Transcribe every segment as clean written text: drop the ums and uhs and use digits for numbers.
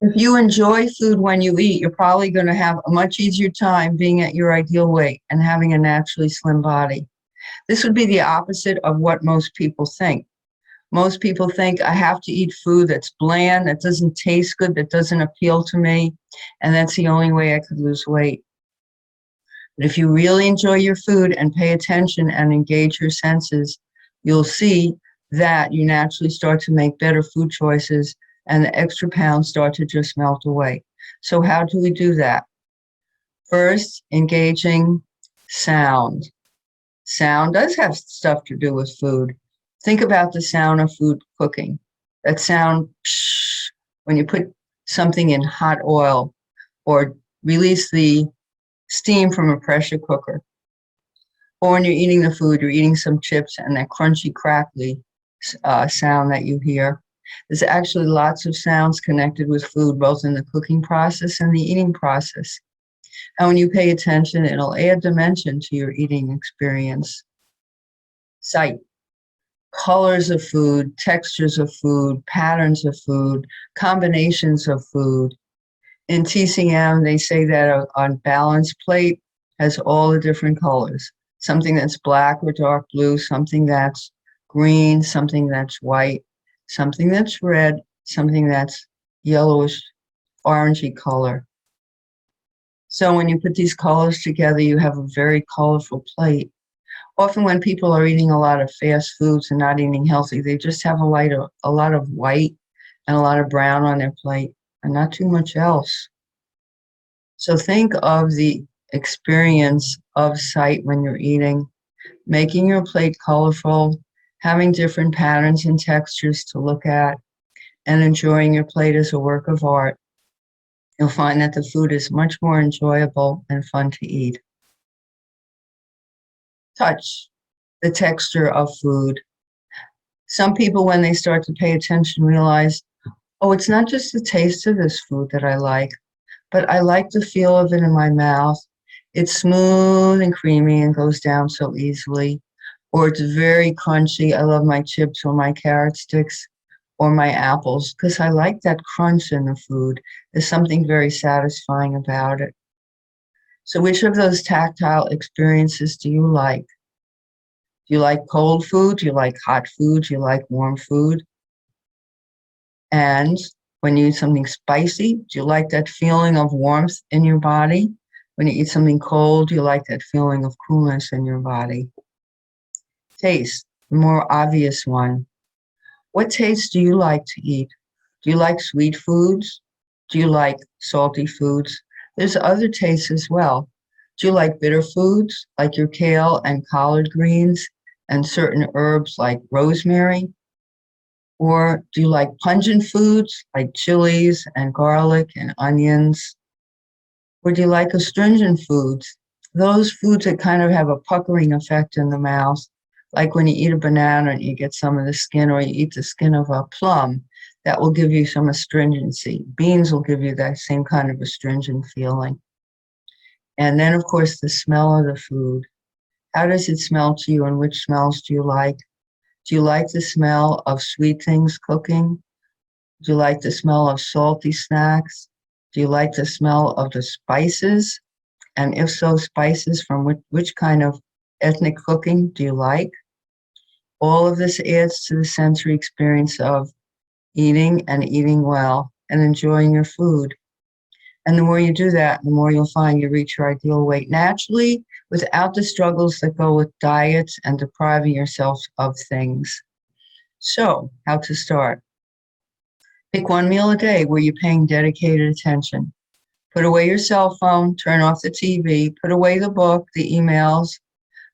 If you enjoy food when you eat, you're probably going to have a much easier time being at your ideal weight and having a naturally slim body. This would be the opposite of what most people think. Most people think I have to eat food that's bland, that doesn't taste good, that doesn't appeal to me, and that's the only way I could lose weight. But if you really enjoy your food and pay attention and engage your senses, you'll see that you naturally start to make better food choices and the extra pounds start to just melt away. So how do we do that? First, engaging sound. Sound does have stuff to do with food. Think about the sound of food cooking. That sound when you put something in hot oil or release the steam from a pressure cooker. Or when you're eating the food, you're eating some chips and that crunchy, crackly sound that you hear. There's actually lots of sounds connected with food, both in the cooking process and the eating process. And when you pay attention, it'll add dimension to your eating experience. Sight. Colors of food, textures of food, patterns of food, combinations of food. In TCM, they say that a balanced plate has all the different colors. Something that's black or dark blue, something that's green, something that's white, something that's red, something that's yellowish, orangey color. So when you put these colors together, you have a very colorful plate. Often when people are eating a lot of fast foods and not eating healthy, they just have a lot of white and a lot of brown on their plate and not too much else. So think of the experience of sight when you're eating, making your plate colorful, having different patterns and textures to look at, and enjoying your plate as a work of art. You'll find that the food is much more enjoyable and fun to eat. Touch, the texture of food. Some people, when they start to pay attention, realize, oh, it's not just the taste of this food that I like, but I like the feel of it in my mouth. It's smooth and creamy and goes down so easily. Or it's very crunchy. I love my chips or my carrot sticks or my apples because I like that crunch in the food. There's something very satisfying about it. So which of those tactile experiences do you like? Do you like cold food? Do you like hot food? Do you like warm food? And when you eat something spicy, do you like that feeling of warmth in your body? When you eat something cold, do you like that feeling of coolness in your body? Taste, the more obvious one. What taste do you like to eat? Do you like sweet foods? Do you like salty foods? There's other tastes as well. Do you like bitter foods, like your kale and collard greens and certain herbs like rosemary? Or do you like pungent foods, like chilies and garlic and onions? Or do you like astringent foods? Those foods that kind of have a puckering effect in the mouth, like when you eat a banana and you get some of the skin, or you eat the skin of a plum, that will give you some astringency. Beans will give you that same kind of astringent feeling. And then, of course, the smell of the food. How does it smell to you, and which smells do you like? Do you like the smell of sweet things cooking? Do you like the smell of salty snacks? Do you like the smell of the spices? And if so, spices from which kind of ethnic cooking do you like? All of this adds to the sensory experience of eating and eating well and enjoying your food. And the more you do that, the more you'll find you reach your ideal weight naturally without the struggles that go with diets and depriving yourself of things. So, how to start? Pick one meal a day where you're paying dedicated attention. Put away your cell phone, turn off the TV, put away the book, the emails.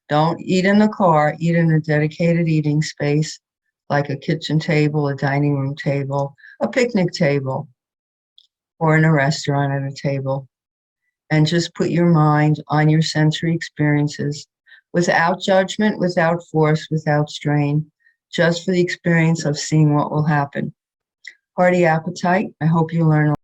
Don't eat in the car, eat in a dedicated eating space, like a kitchen table, a dining room table, a picnic table, or in a restaurant at a table. And just put your mind on your sensory experiences without judgment, without force, without strain, just for the experience of seeing what will happen. Hearty appetite. I hope you learn